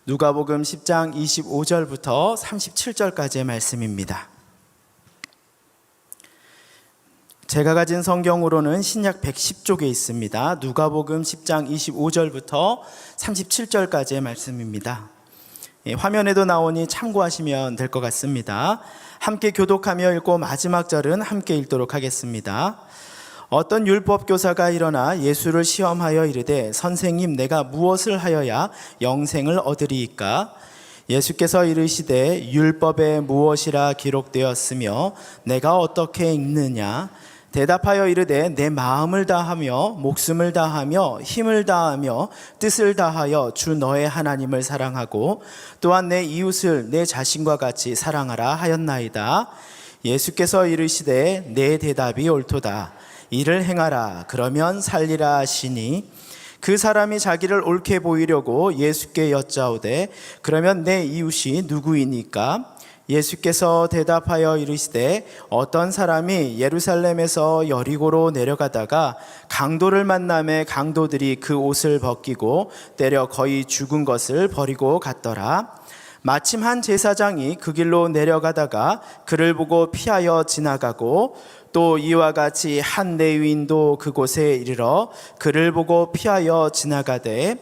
누가복음 10장 25절부터 37절까지의 말씀입니다. 제가 가진 성경으로는 신약 110쪽에 있습니다. 누가복음 10장 25절부터 37절까지의 말씀입니다. 화면에도 나오니 참고하시면 될 것 같습니다. 함께 교독하며 읽고 마지막 절은 함께 읽도록 하겠습니다. 어떤 율법교사가 일어나 예수를 시험하여 이르되 선생님, 내가 무엇을 하여야 영생을 얻으리이까? 예수께서 이르시되 율법에 무엇이라 기록되었으며 내가 어떻게 읽느냐? 대답하여 이르되 내 마음을 다하며 목숨을 다하며 힘을 다하며 뜻을 다하여 주 너의 하나님을 사랑하고 또한 내 이웃을 내 자신과 같이 사랑하라 하였나이다. 예수께서 이르시되 내 대답이 옳도다. 이를 행하라 그러면 살리라 하시니 그 사람이 자기를 옳게 보이려고 예수께 여짜오되 그러면 내 이웃이 누구이니까? 예수께서 대답하여 이르시되 어떤 사람이 예루살렘에서 여리고로 내려가다가 강도를 만나매 강도들이 그 옷을 벗기고 때려 거의 죽은 것을 버리고 갔더라. 마침 한 제사장이 그 길로 내려가다가 그를 보고 피하여 지나가고 또 이와 같이 한 레위인도 그곳에 이르러 그를 보고 피하여 지나가되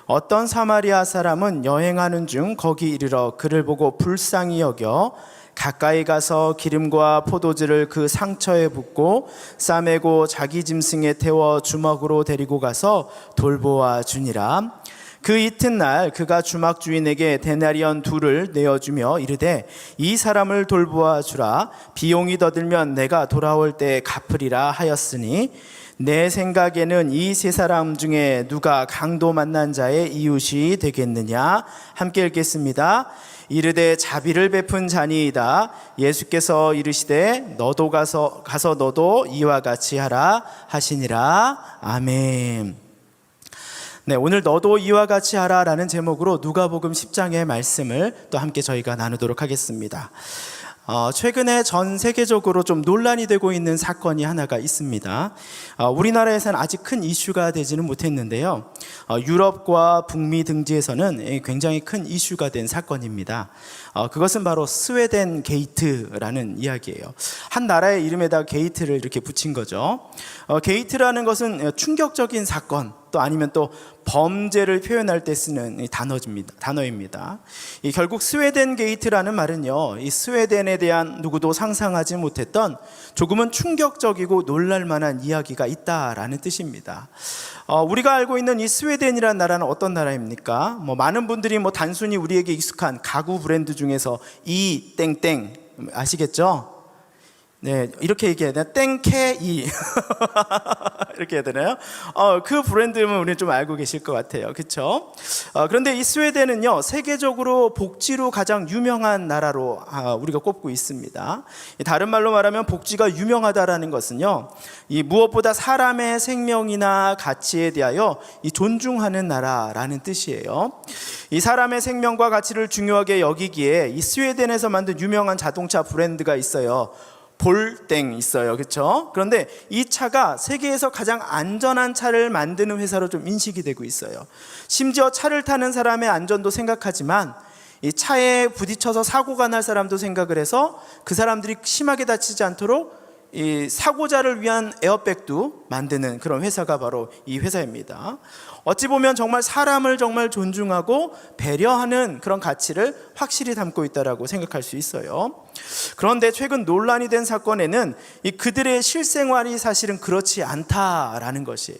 어떤 사마리아 사람은 여행하는 중 거기 이르러 그를 보고 불쌍히 여겨 가까이 가서 기름과 포도주를 그 상처에 붓고 싸매고 자기 짐승에 태워 주먹으로 데리고 가서 돌보아 주니라. 그 이튿날 그가 주막 주인에게 데나리온 2를 내어주며 이르되 이 사람을 돌보아 주라. 비용이 더 들면 내가 돌아올 때 갚으리라 하였으니 내 생각에는 이 세 사람 중에 누가 강도 만난 자의 이웃이 되겠느냐? 함께 읽겠습니다. 이르되 자비를 베푼 자니이다. 예수께서 이르시되 너도 가서 너도 이와 같이 하라 하시니라. 아멘. 네, 오늘 너도 이와 같이 하라라는 제목으로 누가복음 10장의 말씀을 또 함께 저희가 나누도록 하겠습니다. 최근에 전 세계적으로 좀 논란이 되고 있는 사건이 하나가 있습니다. 우리나라에서는 아직 큰 이슈가 되지는 못했는데요. 유럽과 북미 등지에서는 굉장히 큰 이슈가 된 사건입니다. 그것은 바로 스웨덴 게이트라는 이야기예요. 한 나라의 이름에다 게이트를 이렇게 붙인 거죠. 게이트라는 것은 충격적인 사건, 또 아니면 또 범죄를 표현할 때 쓰는 단어입니다. 결국 스웨덴 게이트라는 말은요, 이 스웨덴에 대한 누구도 상상하지 못했던 조금은 충격적이고 놀랄만한 이야기가 있다라는 뜻입니다. 우리가 알고 있는 이 스웨덴이라는 나라는 어떤 나라입니까? 많은 분들이 단순히 우리에게 익숙한 가구 브랜드 중에서 이 땡땡 아시겠죠? 네, 이렇게 얘기해야 되나? 땡캐이 이렇게 해야 되나요? 그 브랜드면 우리는 좀 알고 계실 것 같아요. 그렇죠? 그런데 이 스웨덴은요, 세계적으로 복지로 가장 유명한 나라로 우리가 꼽고 있습니다. 다른 말로 말하면 복지가 유명하다라는 것은요, 이 무엇보다 사람의 생명이나 가치에 대하여 이 존중하는 나라라는 뜻이에요. 이 사람의 생명과 가치를 중요하게 여기기에 이 스웨덴에서 만든 유명한 자동차 브랜드가 있어요. 볼땡 있어요. 그렇죠? 그런데 이 차가 세계에서 가장 안전한 차를 만드는 회사로 좀 인식이 되고 있어요. 심지어 차를 타는 사람의 안전도 생각하지만 이 차에 부딪혀서 사고가 날 사람도 생각을 해서 그 사람들이 심하게 다치지 않도록 이 사고자를 위한 에어백도 만드는 그런 회사가 바로 이 회사입니다. 어찌 보면 정말 사람을 정말 존중하고 배려하는 그런 가치를 확실히 담고 있다라고 생각할 수 있어요. 그런데 최근 논란이 된 사건에는 그들의 실생활이 사실은 그렇지 않다라는 것이에요.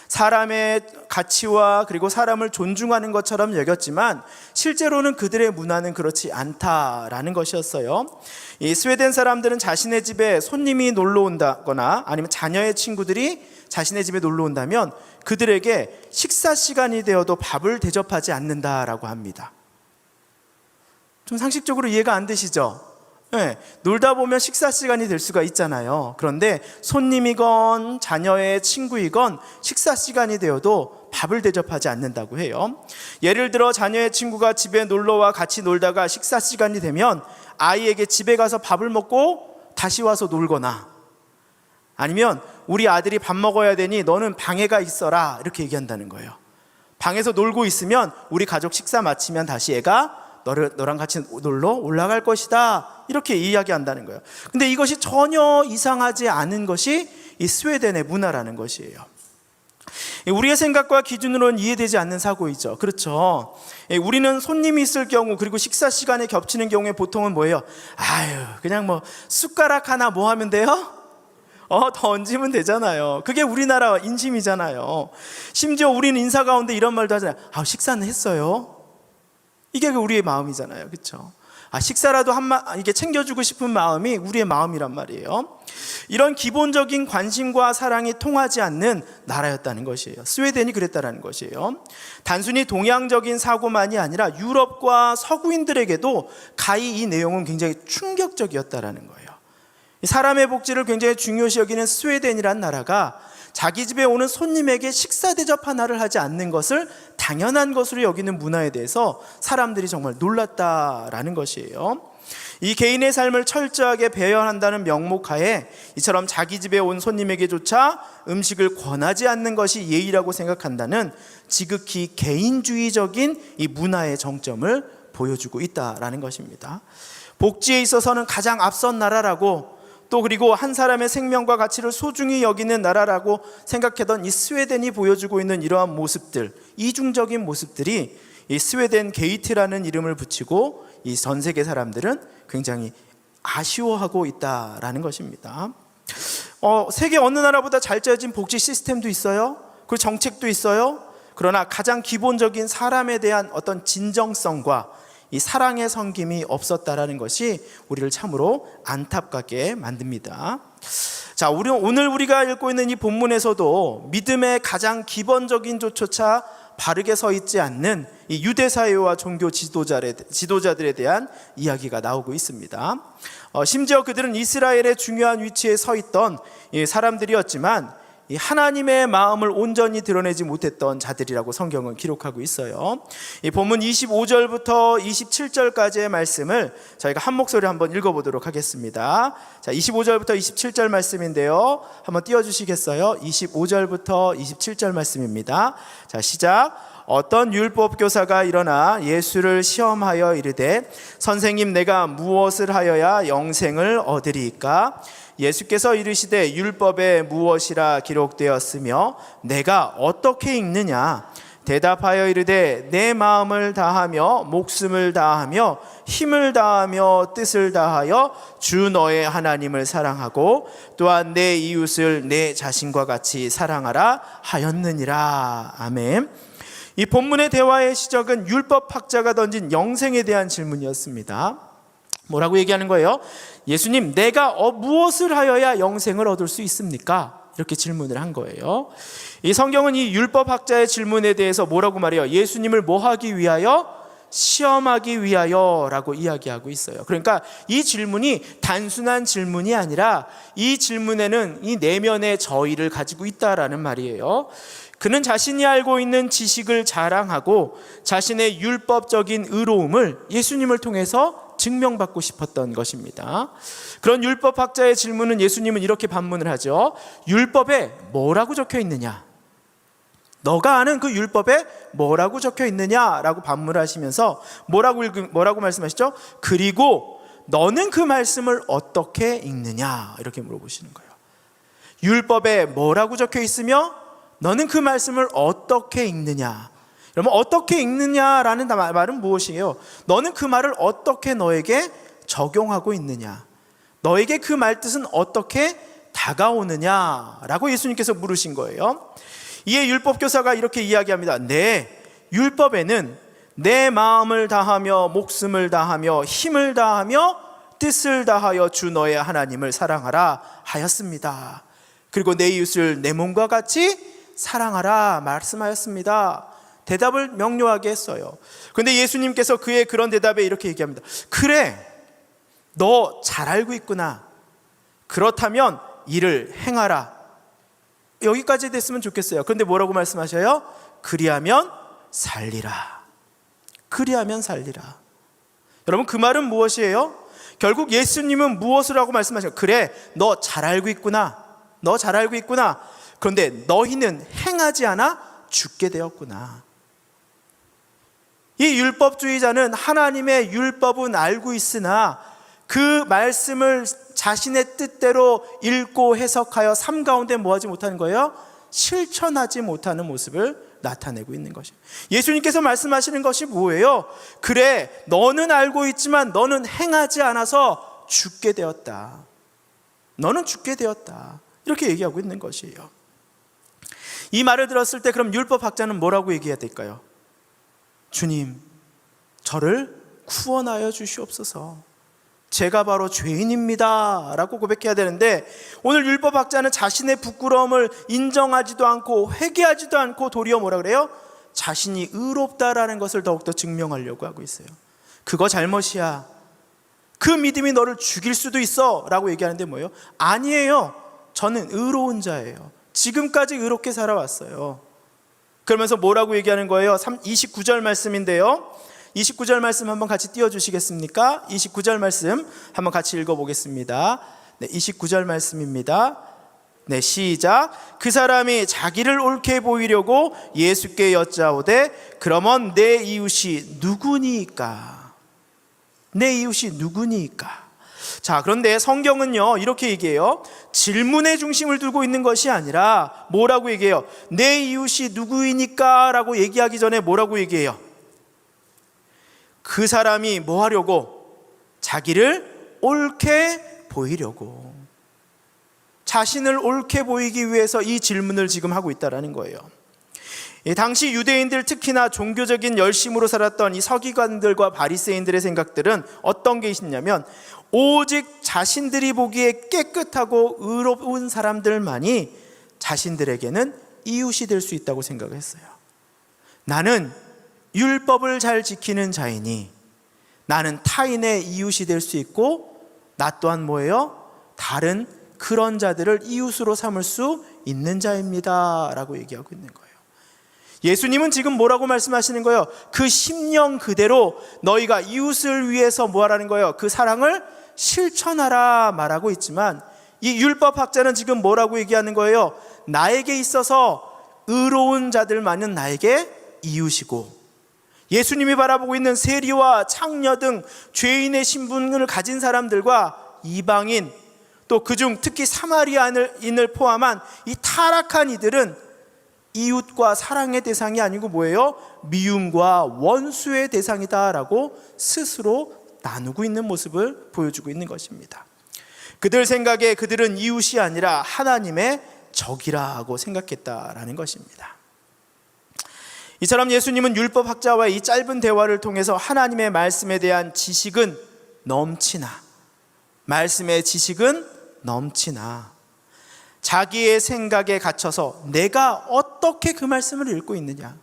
사람의 가치와 그리고 사람을 존중하는 것처럼 여겼지만 실제로는 그들의 문화는 그렇지 않다라는 것이었어요. 이 스웨덴 사람들은 자신의 집에 손님이 놀러 온다거나 아니면 자녀의 친구들이 자신의 집에 놀러 온다면 그들에게 식사 시간이 되어도 밥을 대접하지 않는다라고 합니다. 좀 상식적으로 이해가 안 되시죠? 네, 놀다 보면 식사 시간이 될 수가 있잖아요. 그런데 손님이건 자녀의 친구이건 식사 시간이 되어도 밥을 대접하지 않는다고 해요. 예를 들어 자녀의 친구가 집에 놀러와 같이 놀다가 식사 시간이 되면 아이에게 집에 가서 밥을 먹고 다시 와서 놀거나, 아니면 우리 아들이 밥 먹어야 되니 너는 방에가 있어라 이렇게 얘기한다는 거예요. 방에서 놀고 있으면 우리 가족 식사 마치면 다시 애가 너랑 같이 놀러 올라갈 것이다, 이렇게 이야기한다는 거예요. 근데 이것이 전혀 이상하지 않은 것이 이 스웨덴의 문화라는 것이에요. 우리의 생각과 기준으로는 이해되지 않는 사고이죠. 그렇죠. 우리는 손님이 있을 경우, 그리고 식사 시간에 겹치는 경우에 보통은 뭐예요? 그냥 뭐 숟가락 하나 뭐 하면 돼요? 던지면 되잖아요. 그게 우리나라 인심이잖아요. 심지어 우리는 인사 가운데 이런 말도 하잖아요. 식사는 했어요? 이게 우리의 마음이잖아요. 그렇죠? 식사라도 이게 챙겨주고 싶은 마음이 우리의 마음이란 말이에요. 이런 기본적인 관심과 사랑이 통하지 않는 나라였다는 것이에요. 스웨덴이 그랬다는 것이에요. 단순히 동양적인 사고만이 아니라 유럽과 서구인들에게도 가히 이 내용은 굉장히 충격적이었다는 거예요. 사람의 복지를 굉장히 중요시 여기는 스웨덴이란 나라가 자기 집에 오는 손님에게 식사 대접 하나를 하지 않는 것을 당연한 것으로 여기는 문화에 대해서 사람들이 정말 놀랐다라는 것이에요. 이 개인의 삶을 철저하게 배려한다는 명목하에 이처럼 자기 집에 온 손님에게조차 음식을 권하지 않는 것이 예의라고 생각한다는 지극히 개인주의적인 이 문화의 정점을 보여주고 있다라는 것입니다. 복지에 있어서는 가장 앞선 나라라고, 또 그리고 한 사람의 생명과 가치를 소중히 여기는 나라라고 생각하던 이 스웨덴이 보여주고 있는 이러한 모습들, 이중적인 모습들이 이 스웨덴 게이트라는 이름을 붙이고 이 전 세계 사람들은 굉장히 아쉬워하고 있다라는 것입니다. 세계 어느 나라보다 잘 짜여진 복지 시스템도 있어요. 그 정책도 있어요. 그러나 가장 기본적인 사람에 대한 어떤 진정성과 이 사랑의 섬김이 없었다라는 것이 우리를 참으로 안타깝게 만듭니다. 자, 오늘 우리가 읽고 있는 이 본문에서도 믿음의 가장 기본적인 조차 바르게 서 있지 않는 이 유대 사회와 종교 지도자들에 대한 이야기가 나오고 있습니다. 심지어 그들은 이스라엘의 중요한 위치에 서 있던 사람들이었지만 이 하나님의 마음을 온전히 드러내지 못했던 자들이라고 성경은 기록하고 있어요. 이 본문 25절부터 27절까지의 말씀을 저희가 한 목소리 한번 읽어보도록 하겠습니다. 자, 25절부터 27절 말씀인데요, 한번 띄워주시겠어요? 25절부터 27절 말씀입니다. 자, 시작. 어떤 율법 교사가 일어나 예수를 시험하여 이르되, 선생님, 내가 무엇을 하여야 영생을 얻으리이까? 예수께서 이르시되, 율법에 무엇이라 기록되었으며 내가 어떻게 읽느냐? 대답하여 이르되, 내 마음을 다하며 목숨을 다하며 힘을 다하며 뜻을 다하여 주 너의 하나님을 사랑하고 또한 내 이웃을 내 자신과 같이 사랑하라 하였느니라. 아멘. 이 본문의 대화의 시작은 율법학자가 던진 영생에 대한 질문이었습니다. 뭐라고 얘기하는 거예요? 예수님, 내가 무엇을 하여야 영생을 얻을 수 있습니까? 이렇게 질문을 한 거예요. 이 성경은 이 율법학자의 질문에 대해서 뭐라고 말해요? 예수님을 뭐 하기 위하여? 시험하기 위하여 라고 이야기하고 있어요. 그러니까 이 질문이 단순한 질문이 아니라 이 질문에는 이 내면의 저의를 가지고 있다라는 말이에요. 그는 자신이 알고 있는 지식을 자랑하고 자신의 율법적인 의로움을 예수님을 통해서 증명받고 싶었던 것입니다. 그런 율법학자의 질문은 예수님은 이렇게 반문을 하죠. 율법에 뭐라고 적혀 있느냐? 너가 아는 그 율법에 뭐라고 적혀 있느냐라고 반문하시면서 뭐라고 말씀하시죠? 그리고 너는 그 말씀을 어떻게 읽느냐? 이렇게 물어보시는 거예요. 율법에 뭐라고 적혀 있으며 너는 그 말씀을 어떻게 읽느냐? 그러면 어떻게 읽느냐라는 말은 무엇이에요? 너는 그 말을 어떻게 너에게 적용하고 있느냐? 너에게 그 말 뜻은 어떻게 다가오느냐라고 예수님께서 물으신 거예요. 이에 율법교사가 이렇게 이야기합니다. 네, 율법에는 내 마음을 다하며 목숨을 다하며 힘을 다하며 뜻을 다하여 주 너의 하나님을 사랑하라 하였습니다. 그리고 내 이웃을 내 몸과 같이 사랑하라 말씀하였습니다. 대답을 명료하게 했어요. 그런데 예수님께서 그의 그런 대답에 이렇게 얘기합니다. 그래, 너 잘 알고 있구나. 그렇다면 이를 행하라. 여기까지 됐으면 좋겠어요. 그런데 뭐라고 말씀하셔요? 그리하면 살리라. 그리하면 살리라. 여러분, 그 말은 무엇이에요? 결국 예수님은 무엇을 하고 말씀하셔요? 그래, 너 잘 알고 있구나. 너 잘 알고 있구나. 그런데 너희는 행하지 않아 죽게 되었구나. 이 율법주의자는 하나님의 율법은 알고 있으나 그 말씀을 자신의 뜻대로 읽고 해석하여 삶 가운데 뭐하지 못하는 거예요? 실천하지 못하는 모습을 나타내고 있는 것이에요. 예수님께서 말씀하시는 것이 뭐예요? 그래, 너는 알고 있지만 너는 행하지 않아서 죽게 되었다. 너는 죽게 되었다. 이렇게 얘기하고 있는 것이에요. 이 말을 들었을 때 그럼 율법학자는 뭐라고 얘기해야 될까요? 주님, 저를 구원하여 주시옵소서. 제가 바로 죄인입니다 라고 고백해야 되는데, 오늘 율법학자는 자신의 부끄러움을 인정하지도 않고 회개하지도 않고 도리어 뭐라 그래요? 자신이 의롭다라는 것을 더욱더 증명하려고 하고 있어요. 그거 잘못이야. 그 믿음이 너를 죽일 수도 있어 라고 얘기하는데 뭐예요? 아니에요. 저는 의로운 자예요. 지금까지 의롭게 살아왔어요. 그러면서 뭐라고 얘기하는 거예요? 29절 말씀인데요, 29절 말씀 한번 같이 띄워주시겠습니까? 29절 말씀 한번 같이 읽어보겠습니다. 네, 29절 말씀입니다. 네, 시작. 그 사람이 자기를 옳게 보이려고 예수께 여짜오되 그러면 내 이웃이 누구니까? 내 이웃이 누구니까? 자, 그런데 성경은요 이렇게 얘기해요. 질문의 중심을 두고 있는 것이 아니라 뭐라고 얘기해요? 내 이웃이 누구이니까 라고 얘기하기 전에 뭐라고 얘기해요? 그 사람이 뭐 하려고? 자기를 옳게 보이려고, 자신을 옳게 보이기 위해서 이 질문을 지금 하고 있다는 거예요. 당시 유대인들, 특히나 종교적인 열심으로 살았던 이 서기관들과 바리새인들의 생각들은 어떤 게 있냐면, 오직 자신들이 보기에 깨끗하고 의로운 사람들만이 자신들에게는 이웃이 될 수 있다고 생각했어요. 나는 율법을 잘 지키는 자이니 나는 타인의 이웃이 될 수 있고, 나 또한 뭐예요? 다른 그런 자들을 이웃으로 삼을 수 있는 자입니다 라고 얘기하고 있는 거예요. 예수님은 지금 뭐라고 말씀하시는 거예요? 그 심령 그대로 너희가 이웃을 위해서 뭐 하라는 거예요? 그 사랑을 실천하라 말하고 있지만, 이 율법학자는 지금 뭐라고 얘기하는 거예요? 나에게 있어서 의로운 자들만은 나에게 이웃이고, 예수님이 바라보고 있는 세리와 창녀 등 죄인의 신분을 가진 사람들과 이방인, 또 그중 특히 사마리아인을 포함한 이 타락한 이들은 이웃과 사랑의 대상이 아니고 뭐예요? 미움과 원수의 대상이다라고 스스로 나누고 있는 모습을 보여주고 있는 것입니다. 그들 생각에 그들은 이웃이 아니라 하나님의 적이라고 생각했다라는 것입니다. 이처럼 예수님은 율법학자와의 이 짧은 대화를 통해서 하나님의 말씀에 대한 지식은 넘치나, 말씀의 지식은 넘치나 자기의 생각에 갇혀서 내가 어떻게 그 말씀을 읽고 있느냐,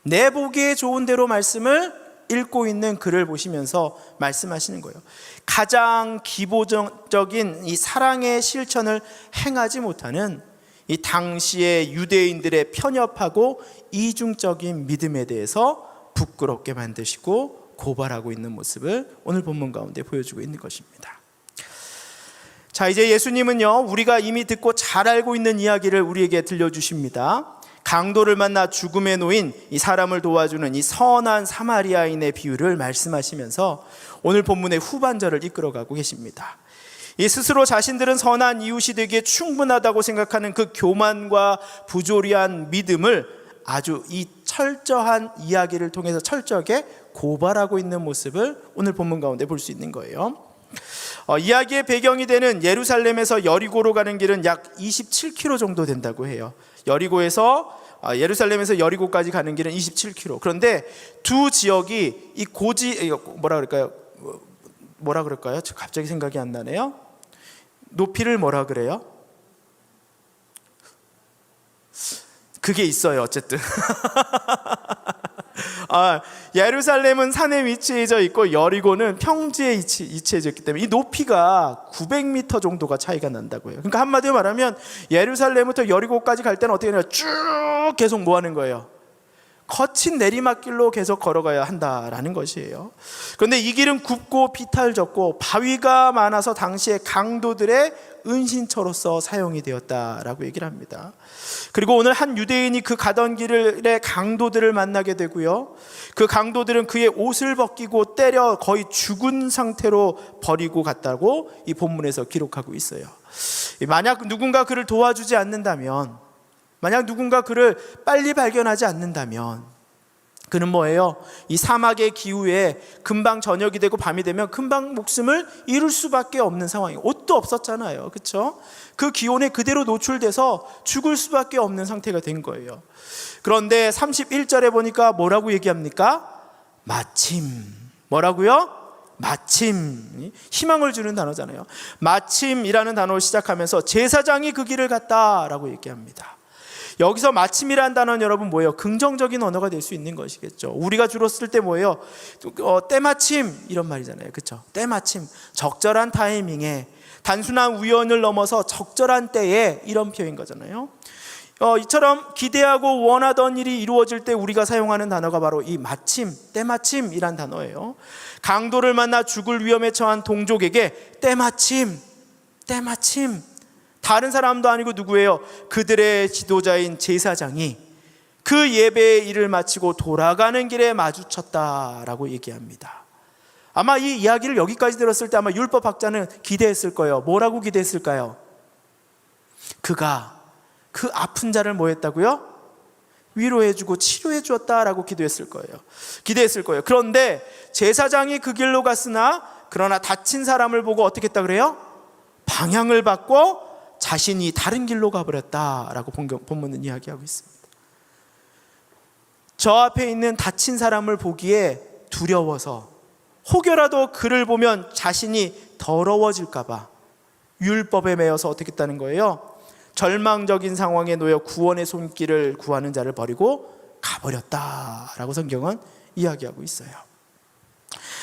내 보기에 좋은 대로 말씀을 읽고 있는 그를 보시면서 말씀하시는 거예요. 가장 기본적인 이 사랑의 실천을 행하지 못하는 이 당시의 유대인들의 편협하고 이중적인 믿음에 대해서 부끄럽게 만드시고 고발하고 있는 모습을 오늘 본문 가운데 보여주고 있는 것입니다. 자, 이제 예수님은요 우리가 이미 듣고 잘 알고 있는 이야기를 우리에게 들려주십니다. 강도를 만나 죽음에 놓인 이 사람을 도와주는 이 선한 사마리아인의 비유를 말씀하시면서 오늘 본문의 후반절을 이끌어가고 계십니다. 이 스스로 자신들은 선한 이웃이 되기에 충분하다고 생각하는 그 교만과 부조리한 믿음을 아주 이 철저한 이야기를 통해서 철저하게 고발하고 있는 모습을 오늘 본문 가운데 볼 수 있는 거예요. 이야기의 배경이 되는 예루살렘에서 여리고로 가는 길은 약 27km 정도 된다고 해요. 예루살렘에서 여리고까지 가는 길은 27km. 그런데 두 지역이 이 뭐라 그럴까요? 갑자기 생각이 안 나네요. 높이를 뭐라 그래요? 그게 있어요. 어쨌든 예루살렘은 산에 위치해져 있고 여리고는 평지에 위치해져 있기 때문에 이 높이가 900m 정도가 차이가 난다고 해요. 그러니까 한마디로 말하면 예루살렘부터 여리고까지 갈 때는 어떻게 하냐, 쭉 계속 뭐 하는 거예요? 거친 내리막길로 계속 걸어가야 한다라는 것이에요. 그런데 이 길은 굽고 비탈졌고 바위가 많아서 당시에 강도들의 은신처로서 사용이 되었다라고 얘기를 합니다. 그리고 오늘 한 유대인이 그 가던 길의 강도들을 만나게 되고요, 그 강도들은 그의 옷을 벗기고 때려 거의 죽은 상태로 버리고 갔다고 이 본문에서 기록하고 있어요. 만약 누군가 그를 도와주지 않는다면, 만약 누군가 그를 빨리 발견하지 않는다면 그는 뭐예요? 이 사막의 기후에 금방 저녁이 되고 밤이 되면 금방 목숨을 잃을 수밖에 없는 상황이에요. 옷도 없었잖아요, 그렇죠? 그 기온에 그대로 노출돼서 죽을 수밖에 없는 상태가 된 거예요. 그런데 31절에 보니까 뭐라고 얘기합니까? 마침. 뭐라고요? 마침. 희망을 주는 단어잖아요. 마침이라는 단어를 시작하면서 제사장이 그 길을 갔다라고 얘기합니다. 여기서 마침이라는 단어는 여러분 뭐예요? 긍정적인 언어가 될 수 있는 것이겠죠. 우리가 주로 쓸 때 뭐예요? 때마침 이런 말이잖아요, 그렇죠? 때마침, 적절한 타이밍에, 단순한 우연을 넘어서 적절한 때에, 이런 표현인 거잖아요. 이처럼 기대하고 원하던 일이 이루어질 때 우리가 사용하는 단어가 바로 이 마침, 때마침이란 단어예요. 강도를 만나 죽을 위험에 처한 동족에게 때마침, 때마침, 다른 사람도 아니고 누구예요? 그들의 지도자인 제사장이 그 예배의 일을 마치고 돌아가는 길에 마주쳤다라고 얘기합니다. 아마 이 이야기를 여기까지 들었을 때 아마 율법학자는 기대했을 거예요. 뭐라고 기대했을까요? 그가 그 아픈 자를 뭐 했다고요? 위로해주고 치료해 주었다라고 기대했을 거예요. 그런데 제사장이 그 길로 갔으나 그러나 다친 사람을 보고 어떻게 했다 그래요? 방향을 바꿔 자신이 다른 길로 가버렸다라고 본문은 이야기하고 있습니다. 저 앞에 있는 다친 사람을 보기에 두려워서 혹여라도 그를 보면 자신이 더러워질까 봐 율법에 매여서 어떻게 했다는 거예요? 절망적인 상황에 놓여 구원의 손길을 구하는 자를 버리고 가버렸다라고 성경은 이야기하고 있어요.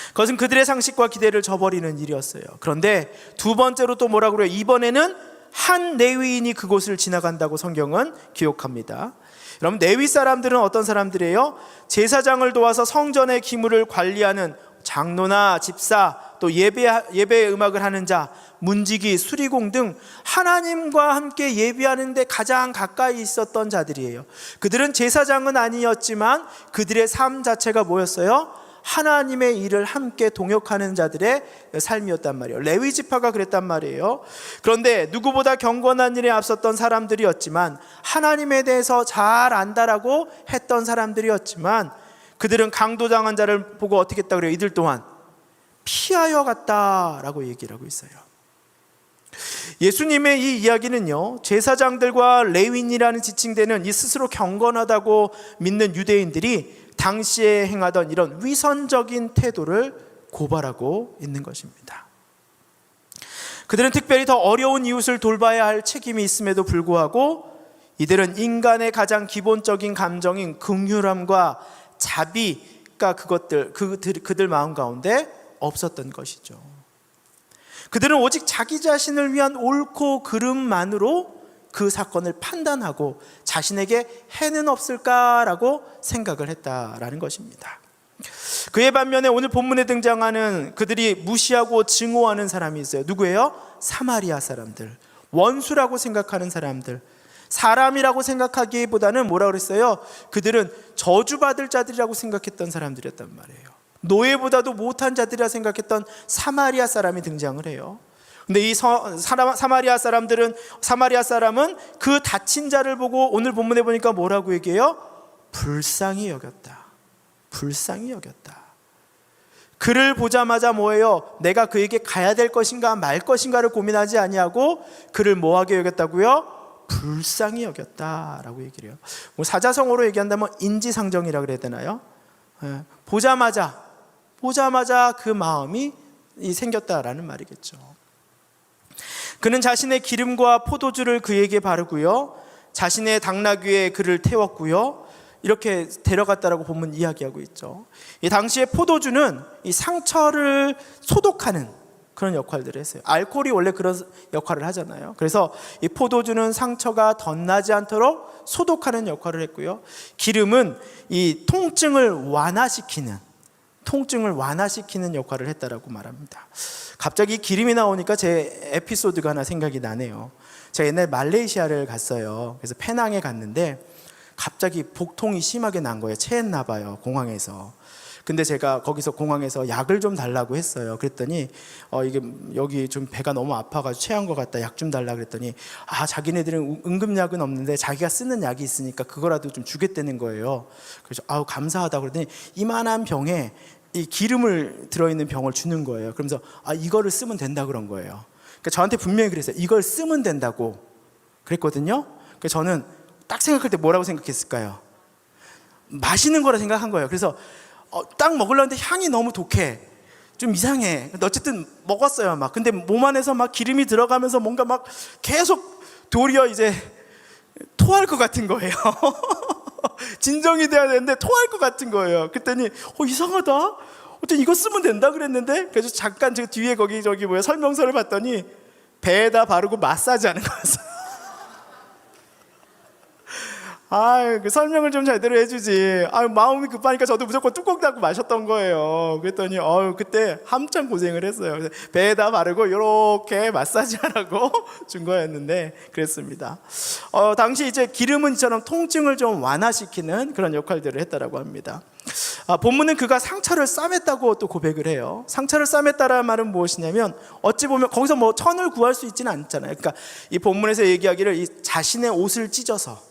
그것은 그들의 상식과 기대를 저버리는 일이었어요. 그런데 두 번째로 또 뭐라고 그래요? 이번에는 한 레위인이 그곳을 지나간다고 성경은 기록합니다. 여러분, 레위 사람들은 어떤 사람들이에요? 제사장을 도와서 성전의 기물을 관리하는 장로나 집사, 또 예배 음악을 하는 자, 문지기, 수리공 등 하나님과 함께 예배하는 데 가장 가까이 있었던 자들이에요. 그들은 제사장은 아니었지만 그들의 삶 자체가 뭐였어요? 하나님의 일을 함께 동역하는 자들의 삶이었단 말이에요. 레위 지파가 그랬단 말이에요. 그런데 누구보다 경건한 일에 앞섰던 사람들이었지만, 하나님에 대해서 잘 안다라고 했던 사람들이었지만, 그들은 강도당한 자를 보고 어떻게 했다 그래요? 이들 또한 피하여 갔다라고 얘기를 하고 있어요. 예수님의 이 이야기는요, 제사장들과 레위인이라는 지칭되는 이 스스로 경건하다고 믿는 유대인들이 당시에 행하던 이런 위선적인 태도를 고발하고 있는 것입니다. 그들은 특별히 더 어려운 이웃을 돌봐야 할 책임이 있음에도 불구하고 이들은 인간의 가장 기본적인 감정인 긍휼함과 자비가 그들 마음 가운데 없었던 것이죠. 그들은 오직 자기 자신을 위한 옳고 그름만으로 그 사건을 판단하고 자신에게 해는 없을까라고 생각을 했다라는 것입니다. 그에 반면에 오늘 본문에 등장하는 그들이 무시하고 증오하는 사람이 있어요. 누구예요? 사마리아 사람들, 원수라고 생각하는 사람들. 사람이라고 생각하기보다는 뭐라고 그랬어요? 그들은 저주받을 자들이라고 생각했던 사람들이었단 말이에요. 노예보다도 못한 자들이라 생각했던 사마리아 사람이 등장을 해요. 근데 이 사마리아 사람은 그 다친 자를 보고 오늘 본문에 보니까 뭐라고 얘기해요? 불쌍히 여겼다. 불쌍히 여겼다. 그를 보자마자 뭐예요? 내가 그에게 가야 될 것인가 말 것인가를 고민하지 아니하고 그를 뭐하게 여겼다고요? 불쌍히 여겼다라고 얘기를 해요. 뭐 사자성어로 얘기한다면 인지상정이라고 그래야 되나요? 보자마자 그 마음이 생겼다라는 말이겠죠. 그는 자신의 기름과 포도주를 그에게 바르고요, 자신의 당나귀에 그를 태웠고요, 이렇게 데려갔다라고 본문 이야기하고 있죠. 이 당시에 포도주는 이 상처를 소독하는 그런 역할들을 했어요. 알코올이 원래 그런 역할을 하잖아요. 그래서 이 포도주는 상처가 덧나지 않도록 소독하는 역할을 했고요. 기름은 이 통증을 완화시키는 역할을 했다라고 말합니다. 갑자기 기름이 나오니까 제 에피소드가 하나 생각이 나네요. 제가 옛날 말레이시아를 갔어요. 그래서 페낭에 갔는데 갑자기 복통이 심하게 난 거예요. 체했나 봐요, 공항에서. 근데 제가 거기서 공항에서 약을 좀 달라고 했어요. 그랬더니 이게 여기 좀 배가 너무 아파가지고 체한 것 같다, 약 좀 달라 그랬더니 자기네들은 응급약은 없는데 자기가 쓰는 약이 있으니까 그거라도 좀 주겠다는 거예요. 그래서 감사하다고 그랬더니 이만한 병에 이 기름을 들어있는 병을 주는 거예요. 그러면서 이거를 쓰면 된다 그런 거예요. 그러니까 저한테 분명히 그랬어요. 이걸 쓰면 된다고 그랬거든요. 그래서 저는 딱 생각할 때 뭐라고 생각했을까요? 마시는 거라 생각한 거예요. 그래서 딱 먹으려는데 향이 너무 독해, 좀 이상해. 근데 어쨌든 먹었어요. 근데 몸 안에서 기름이 들어가면서 뭔가 계속 도리어 이제 토할 것 같은 거예요. 진정이 돼야 되는데 토할 것 같은 거예요. 그랬더니 이상하다, 어쨌든 이거 쓰면 된다 그랬는데. 그래서 잠깐 제가 뒤에 설명서를 봤더니 배에다 바르고 마사지하는 거였어요. 그 설명을 좀 제대로 해주지. 마음이 급하니까 저도 무조건 뚜껑 닫고 마셨던 거예요. 그랬더니 그때 한참 고생을 했어요. 그래서 배에다 바르고 이렇게 마사지하라고 준 거였는데 그랬습니다. 당시 이제 기름은 이처럼 통증을 좀 완화시키는 그런 역할들을 했다라고 합니다. 본문은 그가 상처를 싸맸다고 또 고백을 해요. 상처를 싸맸다라는 말은 무엇이냐면, 어찌 보면 거기서 천을 구할 수 있지는 않잖아요. 그러니까 이 본문에서 얘기하기를 자신의 옷을 찢어서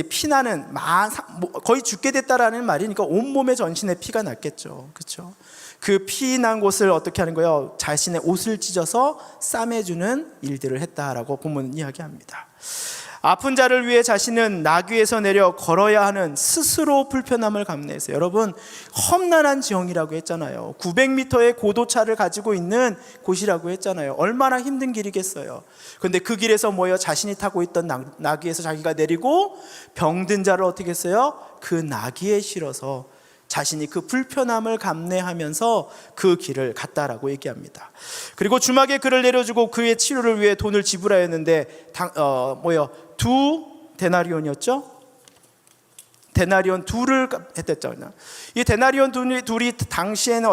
피나는 거의 죽게 됐다라는 말이니까 온몸에 전신에 피가 났겠죠. 그렇죠? 그 피난 곳을 어떻게 하는 거예요? 자신의 옷을 찢어서 싸매주는 일들을 했다라고 본문은 이야기합니다. 아픈 자를 위해 자신은 나귀에서 내려 걸어야 하는 스스로 불편함을 감내했어요. 여러분, 험난한 지형이라고 했잖아요. 900m의 고도차를 가지고 있는 곳이라고 했잖아요. 얼마나 힘든 길이겠어요. 그런데 그 길에서 자신이 타고 있던 나귀에서 자기가 내리고 병든 자를 어떻게 했어요? 그 나귀에 실어서 자신이 그 불편함을 감내하면서 그 길을 갔다라고 얘기합니다. 그리고 주막에 그를 내려주고 그의 치료를 위해 돈을 지불하였는데 2데나리온이었죠? 데나리온 둘을 했댔죠. 이 데나리온 둘이 당시에는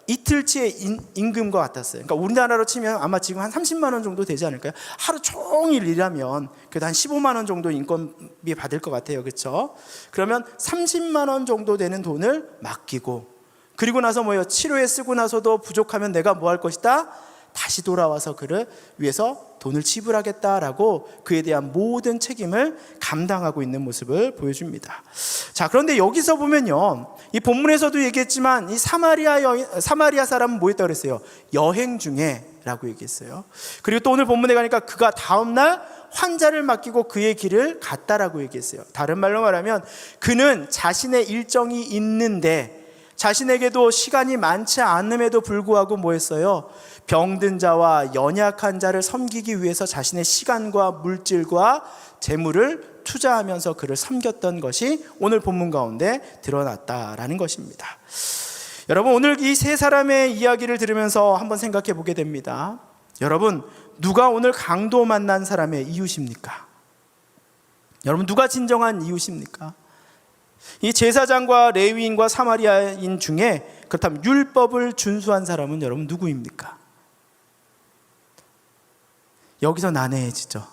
이틀치의 임금과 같았어요. 그러니까 우리나라로 치면 아마 지금 한 30만 원 정도 되지 않을까요? 하루 종일 일하면 그래도 한 15만 원 정도 인건비 받을 것 같아요. 그렇죠? 그러면 30만 원 정도 되는 돈을 맡기고, 그리고 나서 치료에 쓰고 나서도 부족하면 내가 뭐 할 것이다? 다시 돌아와서 그를 위해서 돈을 지불하겠다라고 그에 대한 모든 책임을 감당하고 있는 모습을 보여줍니다. 그런데 여기서 보면요, 이 본문에서도 얘기했지만 이 사마리아 사람은 뭐 했다고 그랬어요? 여행 중에 라고 얘기했어요. 그리고 또 오늘 본문에 가니까 그가 다음날 환자를 맡기고 그의 길을 갔다라고 얘기했어요. 다른 말로 말하면 그는 자신의 일정이 있는데 자신에게도 시간이 많지 않음에도 불구하고 뭐 했어요? 병든 자와 연약한 자를 섬기기 위해서 자신의 시간과 물질과 재물을 투자하면서 그를 섬겼던 것이 오늘 본문 가운데 드러났다라는 것입니다. 여러분, 오늘 이 세 사람의 이야기를 들으면서 한번 생각해 보게 됩니다. 여러분, 누가 오늘 강도 만난 사람의 이웃입니까? 여러분, 누가 진정한 이웃입니까? 이 제사장과 레위인과 사마리아인 중에 그렇다면 율법을 준수한 사람은 여러분 누구입니까? 여기서 난해해지죠.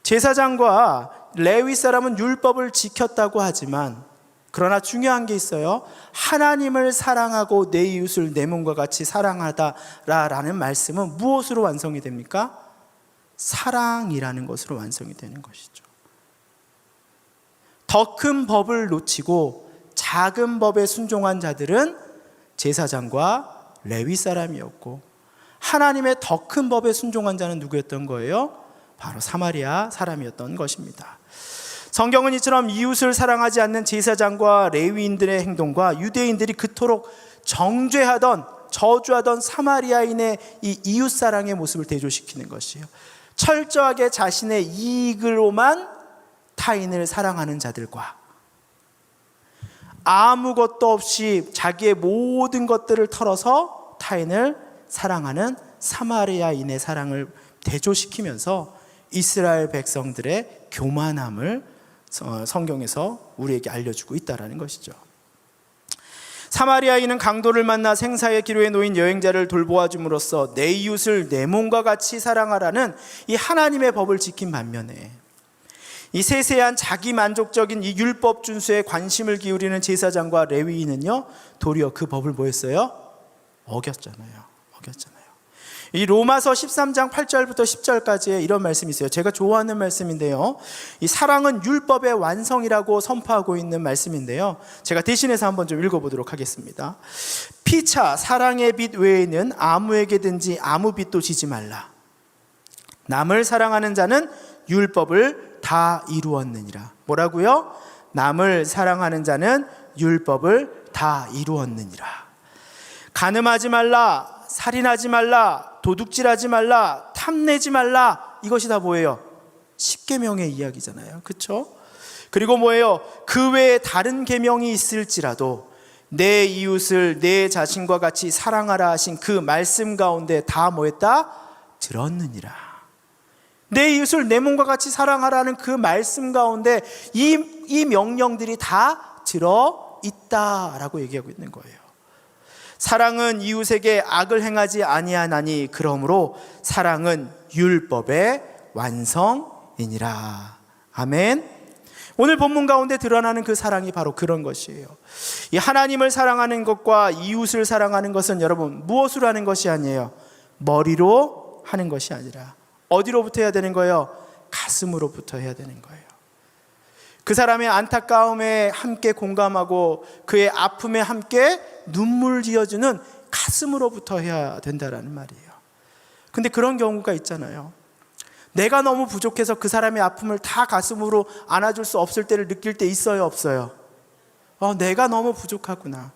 제사장과 레위 사람은 율법을 지켰다고 하지만, 그러나 중요한 게 있어요. 하나님을 사랑하고 내 이웃을 내 몸과 같이 사랑하다라는 말씀은 무엇으로 완성이 됩니까? 사랑이라는 것으로 완성이 되는 것이죠. 더 큰 법을 놓치고 작은 법에 순종한 자들은 제사장과 레위 사람이었고, 하나님의 더 큰 법에 순종한 자는 누구였던 거예요? 바로 사마리아 사람이었던 것입니다. 성경은 이처럼 이웃을 사랑하지 않는 제사장과 레위인들의 행동과 유대인들이 그토록 정죄하던 저주하던 사마리아인의 이 이웃 사랑의 모습을 대조시키는 것이에요. 철저하게 자신의 이익으로만 타인을 사랑하는 자들과 아무것도 없이 자기의 모든 것들을 털어서 타인을 사랑하는 사마리아인의 사랑을 대조시키면서 이스라엘 백성들의 교만함을 성경에서 우리에게 알려주고 있다는 것이죠. 사마리아인은 강도를 만나 생사의 기로에 놓인 여행자를 돌보아줌으로써 내 이웃을 내 몸과 같이 사랑하라는 이 하나님의 법을 지킨 반면에 이 세세한 자기 만족적인 이 율법 준수에 관심을 기울이는 제사장과 레위인은요, 도리어 그 법을 뭐 했어요? 어겼잖아요. 이 로마서 13장 8절부터 10절까지의 이런 말씀이 있어요. 제가 좋아하는 말씀인데요, 이 사랑은 율법의 완성이라고 선포하고 있는 말씀인데요, 제가 대신해서 한번 좀 읽어보도록 하겠습니다. 피차 사랑의 빛 외에는 아무에게든지 아무 빛도 지지 말라. 남을 사랑하는 자는 율법을 다 이루었느니라. 뭐라고요? 남을 사랑하는 자는 율법을 다 이루었느니라. 간음하지 말라, 살인하지 말라, 도둑질하지 말라, 탐내지 말라. 이것이 다 뭐예요? 십계명의 이야기잖아요. 그렇죠? 그리고 뭐예요? 그 외에 다른 계명이 있을지라도 내 이웃을 내 자신과 같이 사랑하라 하신 그 말씀 가운데 다 뭐했다? 들었느니라. 내 이웃을 내 몸과 같이 사랑하라는 그 말씀 가운데 이 명령들이 다 들어있다라고 얘기하고 있는 거예요. 사랑은 이웃에게 악을 행하지 아니하나니 그러므로 사랑은 율법의 완성이니라. 아멘. 오늘 본문 가운데 드러나는 그 사랑이 바로 그런 것이에요. 이 하나님을 사랑하는 것과 이웃을 사랑하는 것은 여러분 무엇으로 하는 것이 아니에요. 머리로 하는 것이 아니라 어디로부터 해야 되는 거예요? 가슴으로부터 해야 되는 거예요. 그 사람의 안타까움에 함께 공감하고 그의 아픔에 함께 눈물 지어주는 가슴으로부터 해야 된다라는 말이에요. 근데 그런 경우가 있잖아요. 내가 너무 부족해서 그 사람의 아픔을 다 가슴으로 안아줄 수 없을 때를 느낄 때 있어요, 없어요? 내가 너무 부족하구나.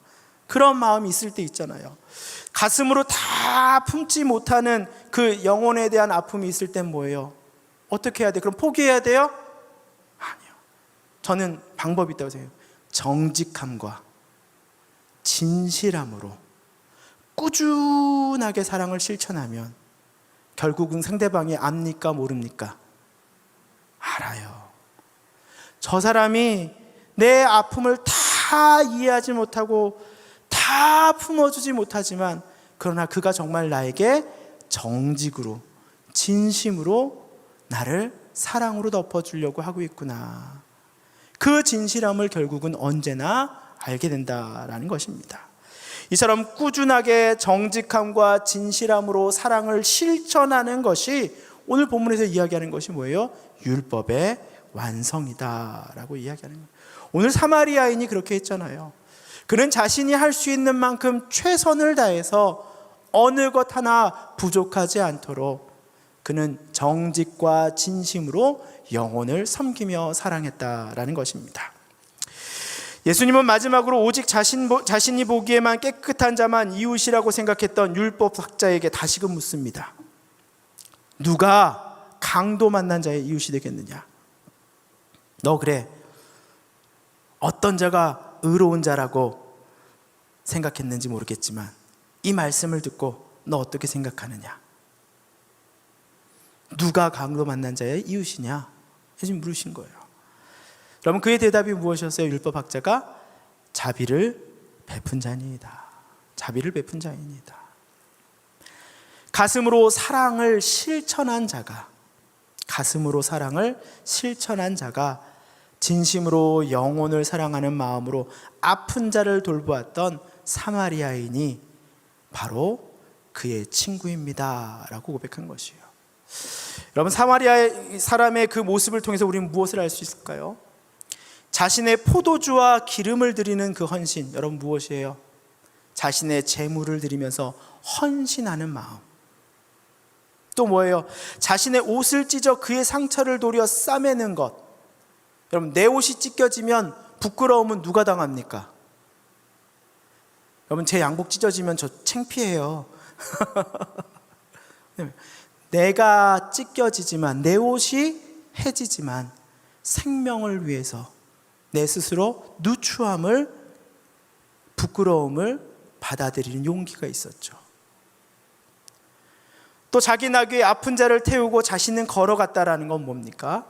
그런 마음이 있을 때 있잖아요. 가슴으로 다 품지 못하는 그 영혼에 대한 아픔이 있을 땐 뭐예요? 어떻게 해야 돼요? 그럼 포기해야 돼요? 아니요. 저는 방법이 있다고 생각해요. 정직함과 진실함으로 꾸준하게 사랑을 실천하면 결국은 상대방이 압니까 모릅니까? 알아요. 저 사람이 내 아픔을 다 이해하지 못하고 다 품어주지 못하지만 그러나 그가 정말 나에게 정직으로 진심으로 나를 사랑으로 덮어주려고 하고 있구나. 그 진실함을 결국은 언제나 알게 된다라는 것입니다. 이처럼 꾸준하게 정직함과 진실함으로 사랑을 실천하는 것이 오늘 본문에서 이야기하는 것이 뭐예요? 율법의 완성이다라고 이야기하는 거예요. 오늘 사마리아인이 그렇게 했잖아요. 그는 자신이 할 수 있는 만큼 최선을 다해서 어느 것 하나 부족하지 않도록 그는 정직과 진심으로 영혼을 섬기며 사랑했다라는 것입니다. 예수님은 마지막으로 오직 자신이 보기에만 깨끗한 자만 이웃이라고 생각했던 율법학자에게 다시금 묻습니다. 누가 강도 만난 자의 이웃이 되겠느냐? 너 그래, 어떤 자가 의로운 자라고 생각했는지 모르겠지만 이 말씀을 듣고 너 어떻게 생각하느냐? 누가 강도 만난 자의 이웃이냐? 지금 물으신 거예요. 여러분, 그의 대답이 무엇이었어요? 율법학자가 자비를 베푼 자니이다. 자비를 베푼 자이니다. 가슴으로 사랑을 실천한 자가 진심으로 영혼을 사랑하는 마음으로 아픈 자를 돌보았던 사마리아인이 바로 그의 친구입니다 라고 고백한 것이에요. 여러분, 사마리아 사람의 그 모습을 통해서 우리는 무엇을 알 수 있을까요? 자신의 포도주와 기름을 드리는 그 헌신, 여러분 무엇이에요? 자신의 재물을 드리면서 헌신하는 마음. 또 뭐예요? 자신의 옷을 찢어 그의 상처를 도려 싸매는 것. 여러분, 내 옷이 찢겨지면 부끄러움은 누가 당합니까? 여러분, 제 양복 찢어지면 저 창피해요. 내가 찢겨지지만, 내 옷이 해지지만 생명을 위해서 내 스스로 누추함을 부끄러움을 받아들이는 용기가 있었죠. 또 자기 나귀에 아픈 자를 태우고 자신은 걸어갔다라는 건 뭡니까?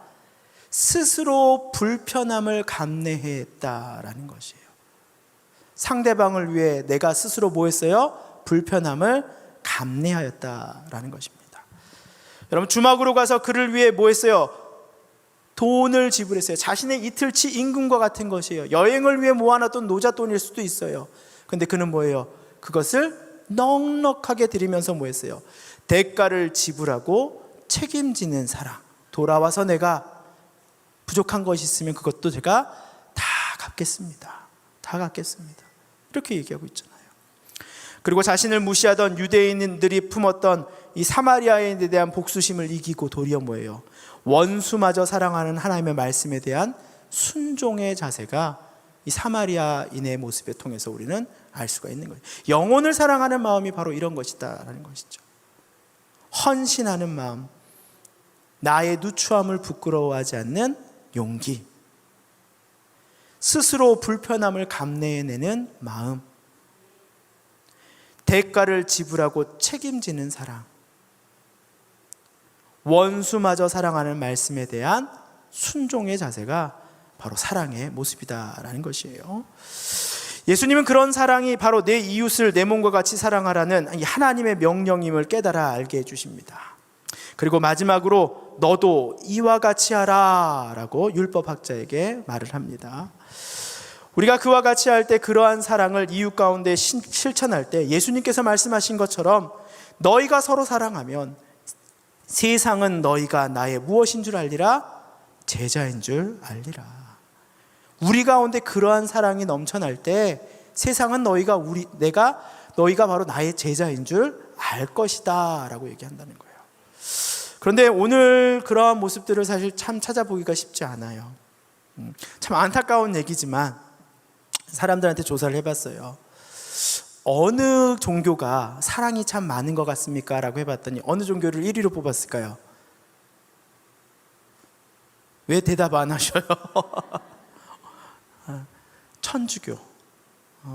스스로 불편함을 감내했다라는 것이에요. 상대방을 위해 내가 스스로 뭐 했어요? 불편함을 감내하였다라는 것입니다. 여러분, 주막으로 가서 그를 위해 뭐 했어요? 돈을 지불했어요. 자신의 이틀치 임금과 같은 것이에요. 여행을 위해 모아놨던 노잣돈일 수도 있어요. 근데 그는 뭐예요? 그것을 넉넉하게 드리면서 뭐 했어요? 대가를 지불하고 책임지는 사랑. 돌아와서 내가 부족한 것이 있으면 그것도 제가 다 갚겠습니다. 다 갚겠습니다. 이렇게 얘기하고 있잖아요. 그리고 자신을 무시하던 유대인들이 품었던 이 사마리아인에 대한 복수심을 이기고 도리어 뭐예요? 원수마저 사랑하는 하나님의 말씀에 대한 순종의 자세가 이 사마리아인의 모습을 통해서 우리는 알 수가 있는 거예요. 영혼을 사랑하는 마음이 바로 이런 것이다라는 것이죠. 헌신하는 마음, 나의 누추함을 부끄러워하지 않는 용기, 스스로 불편함을 감내해내는 마음, 대가를 지불하고 책임지는 사랑, 원수마저 사랑하는 말씀에 대한 순종의 자세가 바로 사랑의 모습이다라는 것이에요. 예수님은 그런 사랑이 바로 내 이웃을 내 몸과 같이 사랑하라는 이 하나님의 명령임을 깨달아 알게 해주십니다. 그리고 마지막으로 너도 이와 같이 하라 라고 율법학자에게 말을 합니다. 우리가 그와 같이 할 때, 그러한 사랑을 이웃 가운데 실천할 때 예수님께서 말씀하신 것처럼 너희가 서로 사랑하면 세상은 너희가 나의 무엇인 줄 알리라? 제자인 줄 알리라. 우리 가운데 그러한 사랑이 넘쳐날 때 세상은 너희가 바로 나의 제자인 줄 알 것이다 라고 얘기한다는 거예요. 그런데 오늘 그러한 모습들을 사실 참 찾아보기가 쉽지 않아요. 참 안타까운 얘기지만 사람들한테 조사를 해봤어요. 어느 종교가 사랑이 참 많은 것 같습니까? 라고 해봤더니 어느 종교를 1위로 뽑았을까요? 왜 대답 안 하셔요? 천주교.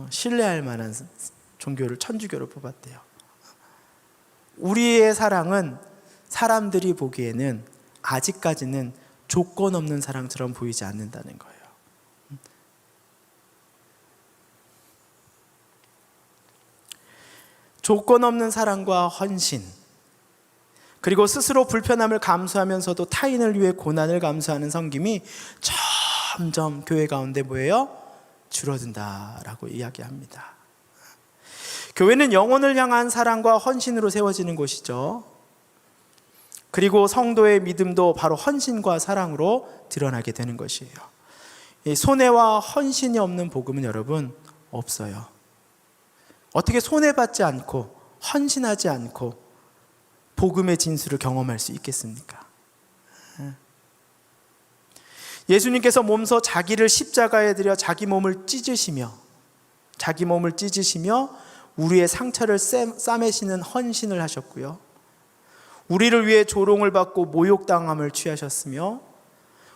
신뢰할 만한 종교를 천주교로 뽑았대요. 우리의 사랑은 사람들이 보기에는 아직까지는 조건 없는 사랑처럼 보이지 않는다는 거예요. 조건 없는 사랑과 헌신, 그리고 스스로 불편함을 감수하면서도 타인을 위해 고난을 감수하는 섬김이 점점 교회 가운데 뭐예요? 줄어든다라고 이야기합니다. 교회는 영혼을 향한 사랑과 헌신으로 세워지는 곳이죠. 그리고 성도의 믿음도 바로 헌신과 사랑으로 드러나게 되는 것이에요. 이 손해와 헌신이 없는 복음은 여러분 없어요. 어떻게 손해받지 않고 헌신하지 않고 복음의 진수를 경험할 수 있겠습니까? 예수님께서 몸소 자기를 십자가에 들여 자기 몸을 찢으시며 우리의 상처를 싸매시는 헌신을 하셨고요. 우리를 위해 조롱을 받고 모욕당함을 취하셨으며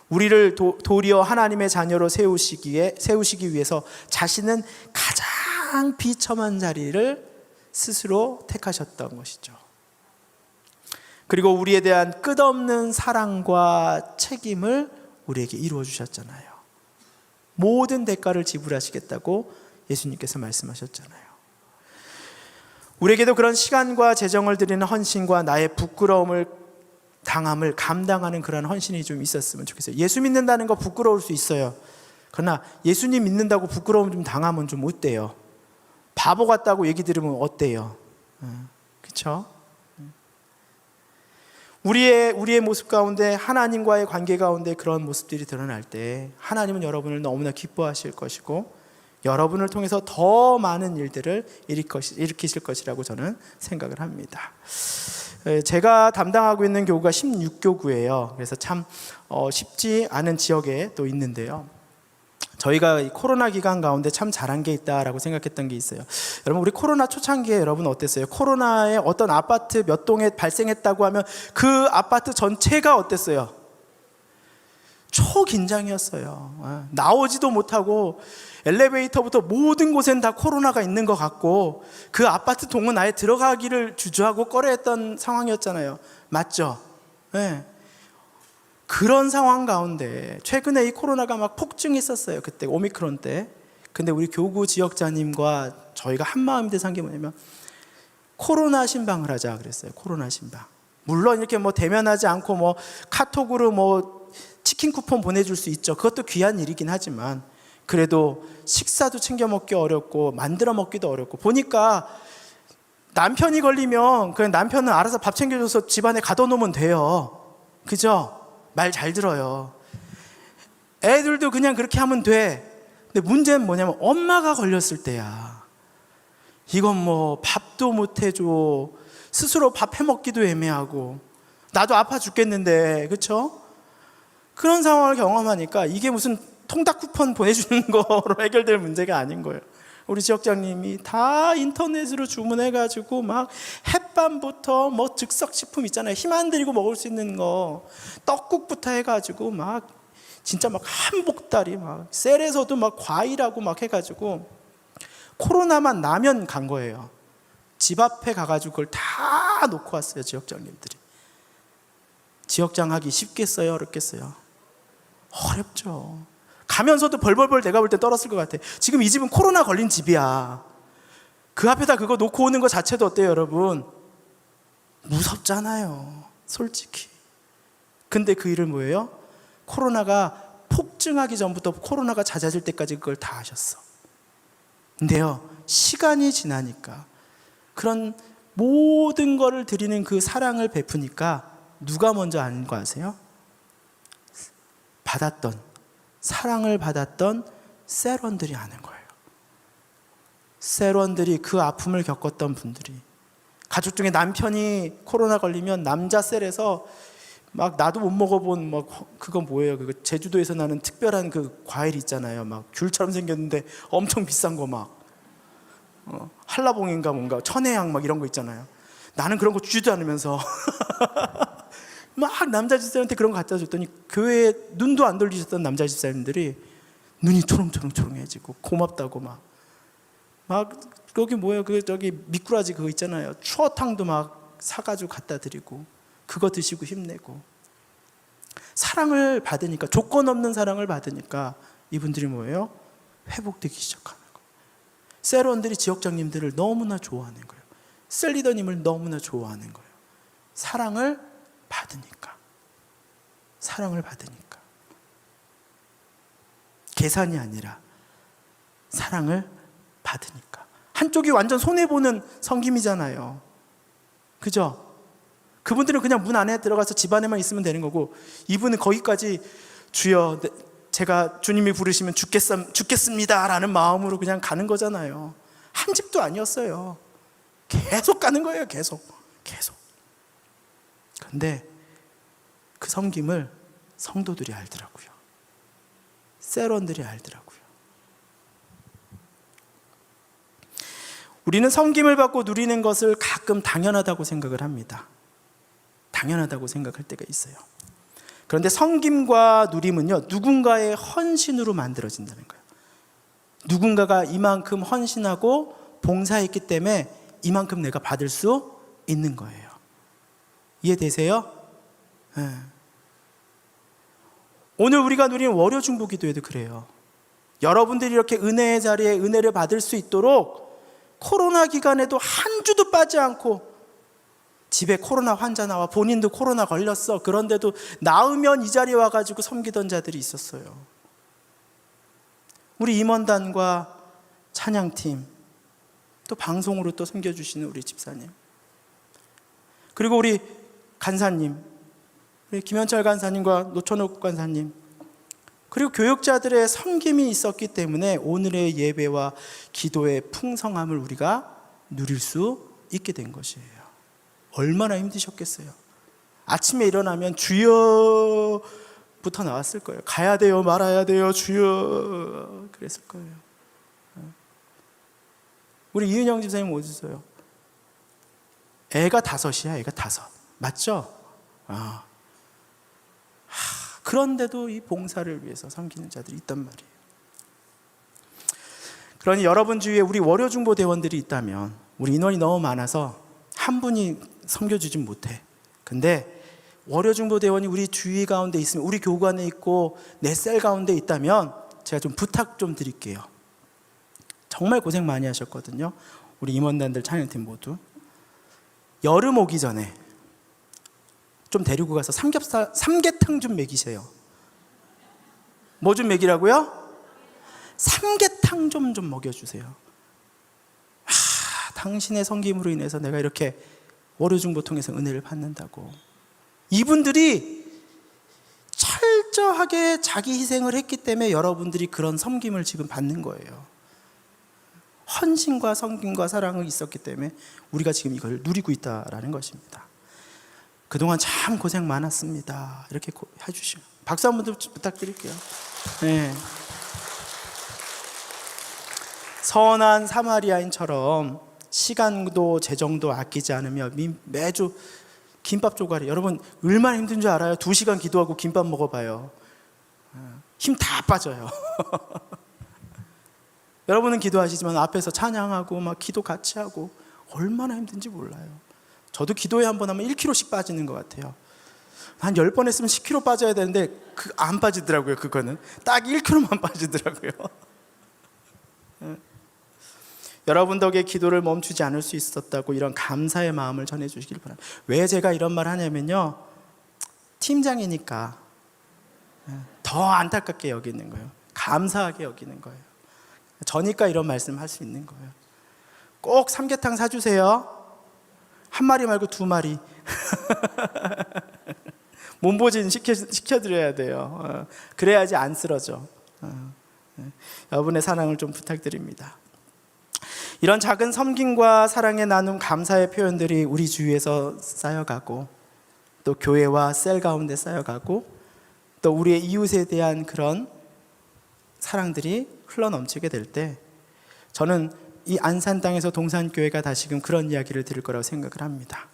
우리를 도리어 하나님의 자녀로 세우시기 위해서 자신은 가장 비참한 자리를 스스로 택하셨던 것이죠. 그리고 우리에 대한 끝없는 사랑과 책임을 우리에게 이루어 주셨잖아요. 모든 대가를 지불하시겠다고 예수님께서 말씀하셨잖아요. 우리에게도 그런 시간과 재정을 드리는 헌신과 나의 부끄러움을 당함을 감당하는 그런 헌신이 좀 있었으면 좋겠어요. 예수 믿는다는 거 부끄러울 수 있어요. 그러나 예수님 믿는다고 부끄러움 좀 당하면 좀 어때요? 바보 같다고 얘기 들으면 어때요? 그렇죠? 우리의 모습 가운데, 하나님과의 관계 가운데 그런 모습들이 드러날 때 하나님은 여러분을 너무나 기뻐하실 것이고 여러분을 통해서 더 많은 일들을 일으키실 것이라고 저는 생각을 합니다. 제가 담당하고 있는 교구가 16교구예요. 그래서 참 쉽지 않은 지역에 또 있는데요. 저희가 이 코로나 기간 가운데 참 잘한 게 있다라고 생각했던 게 있어요. 여러분, 우리 코로나 초창기에 여러분 어땠어요? 코로나에 어떤 아파트 몇 동에 발생했다고 하면 그 아파트 전체가 어땠어요? 초긴장이었어요. 나오지도 못하고 엘리베이터부터 모든 곳엔 다 코로나가 있는 것 같고 그 아파트 동은 아예 들어가기를 주저하고 꺼려했던 상황이었잖아요. 맞죠? 네. 그런 상황 가운데 최근에 이 코로나가 막 폭증했었어요. 그때 오미크론 때. 근데 우리 교구 지역자님과 저희가 한마음이 돼서 게 뭐냐면 코로나 신방을 하자 그랬어요. 코로나 신방. 물론 이렇게 뭐 대면하지 않고 뭐 카톡으로 뭐 치킨 쿠폰 보내줄 수 있죠. 그것도 귀한 일이긴 하지만 그래도 식사도 챙겨 먹기 어렵고 만들어 먹기도 어렵고 보니까 남편이 걸리면 그냥 남편은 알아서 밥 챙겨줘서 집안에 가둬놓으면 돼요. 그죠? 말 잘 들어요. 애들도 그냥 그렇게 하면 돼. 근데 문제는 뭐냐면 엄마가 걸렸을 때야. 이건 뭐 밥도 못 해줘. 스스로 밥 해먹기도 애매하고 나도 아파 죽겠는데 그렇죠? 그런 상황을 경험하니까 이게 무슨 통닭 쿠폰 보내주는 거로 해결될 문제가 아닌 거예요. 우리 지역장님이 다 인터넷으로 주문해가지고 막 햇반부터 뭐 즉석식품 있잖아요. 힘 안 들이고 먹을 수 있는 거 떡국부터 해가지고 막 진짜 막 한복다리 막 셀에서도 막 과일하고 막 해가지고 코로나만 나면 간 거예요. 집 앞에 가가지고 그걸 다 놓고 왔어요. 지역장님들이. 지역장 하기 쉽겠어요? 어렵겠어요? 어렵죠. 가면서도 벌벌벌 내가 볼 때 떨었을 것 같아. 지금 이 집은 코로나 걸린 집이야. 그 앞에다 그거 놓고 오는 것 자체도 어때요, 여러분? 무섭잖아요, 솔직히. 근데 그 일을 뭐예요? 코로나가 폭증하기 전부터 코로나가 잦아질 때까지 그걸 다 하셨어. 근데요, 시간이 지나니까 그런 모든 거를 드리는 그 사랑을 베푸니까 누가 먼저 아는 거 아세요? 사랑을 받았던 셀원들이 아는 거예요. 셀원들이 그 아픔을 겪었던 분들이, 가족 중에 남편이 코로나 걸리면 남자 셀에서 막 나도 못 먹어본 막 그거 뭐예요? 그거 제주도에서 나는 특별한 그 과일 있잖아요. 막 귤처럼 생겼는데 엄청 비싼 거 막 한라봉인가 뭔가 천혜향 막 이런 거 있잖아요. 나는 그런 거 주지도 않으면서 막 남자 집사님한테 그런 거 갖다 줬더니 교회에 눈도 안 돌리셨던 남자 집사님들이 눈이 초롱초롱해지고 고맙다고 막 거기 뭐예요? 그 저기 미꾸라지 그거 있잖아요. 추어탕도 막 사가지고 갖다 드리고 그거 드시고 힘내고 사랑을 받으니까 조건 없는 사랑을 받으니까 이분들이 뭐예요? 회복되기 시작하는 거예요. 셀원들이 지역장님들을 너무나 좋아하는 거예요. 셀리더님을 너무나 좋아하는 거예요. 사랑을 받으니까. 계산이 아니라 사랑을 받으니까. 한쪽이 완전 손해보는 섬김이잖아요. 그죠? 그분들은 그냥 문 안에 들어가서 집 안에만 있으면 되는 거고, 이분은 거기까지 주여 제가 주님이 부르시면 죽겠습니다 라는 마음으로 그냥 가는 거잖아요. 한 집도 아니었어요. 계속 가는 거예요. 계속. 근데 그 섬김을 성도들이 알더라고요. 셀원들이 알더라고요. 우리는 섬김을 받고 누리는 것을 가끔 당연하다고 생각을 합니다. 당연하다고 생각할 때가 있어요. 그런데 섬김과 누림은요, 누군가의 헌신으로 만들어진다는 거예요. 누군가가 이만큼 헌신하고 봉사했기 때문에 이만큼 내가 받을 수 있는 거예요. 이해되세요? 네. 오늘 우리가 누리는 월요 중보 기도회도 그래요. 여러분들이 이렇게 은혜의 자리에 은혜를 받을 수 있도록 코로나 기간에도 한 주도 빠지 않고, 집에 코로나 환자 나와 본인도 코로나 걸렸어. 그런데도 나으면 이 자리에 와가지고 섬기던 자들이 있었어요. 우리 임원단과 찬양팀, 또 방송으로 또 섬겨주시는 우리 집사님, 그리고 우리 간사님, 우리 김현철 간사님과 노천욱 간사님, 그리고 교육자들의 섬김이 있었기 때문에 오늘의 예배와 기도의 풍성함을 우리가 누릴 수 있게 된 것이에요. 얼마나 힘드셨겠어요. 아침에 일어나면 주여부터 나왔을 거예요. 가야 돼요, 말아야 돼요, 주여, 그랬을 거예요. 우리 이은영 집사님 어디서요? 애가 5이야. 애가 5. 맞죠? 그런데도 이 봉사를 위해서 섬기는 자들이 있단 말이에요. 그러니 여러분 주위에 우리 월요중보 대원들이 있다면, 우리 인원이 너무 많아서 한 분이 섬겨주진 못해. 근데 월요중보 대원이 우리 주위 가운데 있으면, 우리 교관에 있고 내 셀 가운데 있다면 제가 좀 부탁 좀 드릴게요. 정말 고생 많이 하셨거든요. 우리 임원단들, 찬양팀 모두. 여름 오기 전에 좀 데리고 가서 삼계탕 좀 먹이세요. 뭐 좀 먹이라고요? 삼계탕 좀 먹여주세요. 당신의 섬김으로 인해서 내가 이렇게 월요중보 통해서 은혜를 받는다고. 이분들이 철저하게 자기 희생을 했기 때문에 여러분들이 그런 섬김을 지금 받는 거예요. 헌신과 섬김과 사랑이 있었기 때문에 우리가 지금 이걸 누리고 있다라는 것입니다. 그동안 참 고생 많았습니다. 이렇게 해주시면 박수 한번 부탁드릴게요. 네. 선한 사마리아인처럼 시간도 재정도 아끼지 않으며 매주 김밥 조각이, 여러분 얼마나 힘든 줄 알아요? 2시간 기도하고 김밥 먹어봐요. 힘 다 빠져요. 여러분은 기도하시지만 앞에서 찬양하고 막 기도 같이 하고 얼마나 힘든지 몰라요. 저도 기도회 한 번 하면 1kg씩 빠지는 것 같아요. 한 10번 했으면 10kg 빠져야 되는데 안 빠지더라고요. 그거는 딱 1kg만 빠지더라고요. 여러분 덕에 기도를 멈추지 않을 수 있었다고 이런 감사의 마음을 전해주시길 바랍니다. 왜 제가 이런 말 하냐면요, 팀장이니까 더 안타깝게 여기는 거예요. 감사하게 여기는 거예요. 저니까 이런 말씀 할 수 있는 거예요. 꼭 삼계탕 사주세요. 한 마리 말고 2마리. 몸보진 시켜드려야 돼요. 그래야지 안 쓰러져. 여러분의 사랑을 좀 부탁드립니다. 이런 작은 섬김과 사랑의 나눔, 감사의 표현들이 우리 주위에서 쌓여가고, 또 교회와 셀 가운데 쌓여가고, 또 우리의 이웃에 대한 그런 사랑들이 흘러넘치게 될 때, 저는 이 안산 땅에서 동산교회가 다시금 그런 이야기를 들을 거라고 생각을 합니다.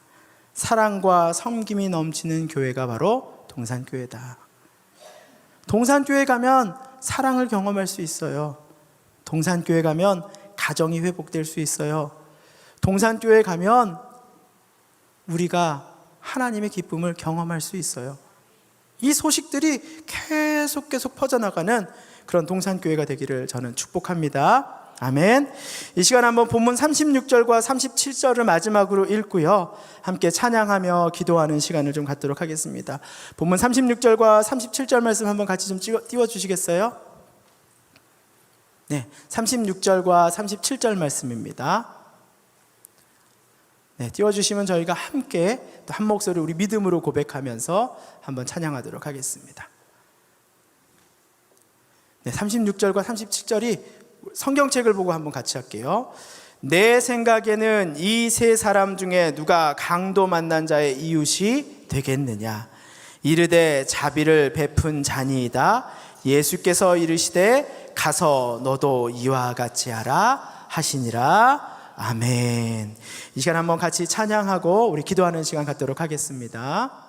사랑과 섬김이 넘치는 교회가 바로 동산교회다. 동산교회 가면 사랑을 경험할 수 있어요. 동산교회 가면 가정이 회복될 수 있어요. 동산교회 가면 우리가 하나님의 기쁨을 경험할 수 있어요. 이 소식들이 계속 퍼져나가는 그런 동산교회가 되기를 저는 축복합니다. 아멘. 이 시간 한번 본문 36절과 37절을 마지막으로 읽고요, 함께 찬양하며 기도하는 시간을 좀 갖도록 하겠습니다. 본문 36절과 37절 말씀 한번 같이 좀 띄워주시겠어요? 네, 36절과 37절 말씀입니다. 네, 띄워주시면 저희가 함께 또 한 목소리 우리 믿음으로 고백하면서 한번 찬양하도록 하겠습니다. 네, 36절과 37절이 성경책을 보고 한번 같이 할게요. 내 생각에는 이 세 사람 중에 누가 강도 만난 자의 이웃이 되겠느냐? 이르되 자비를 베푼 자니이다. 예수께서 이르시되 가서 너도 이와 같이 하라 하시니라. 아멘. 이 시간 한번 같이 찬양하고 우리 기도하는 시간 갖도록 하겠습니다.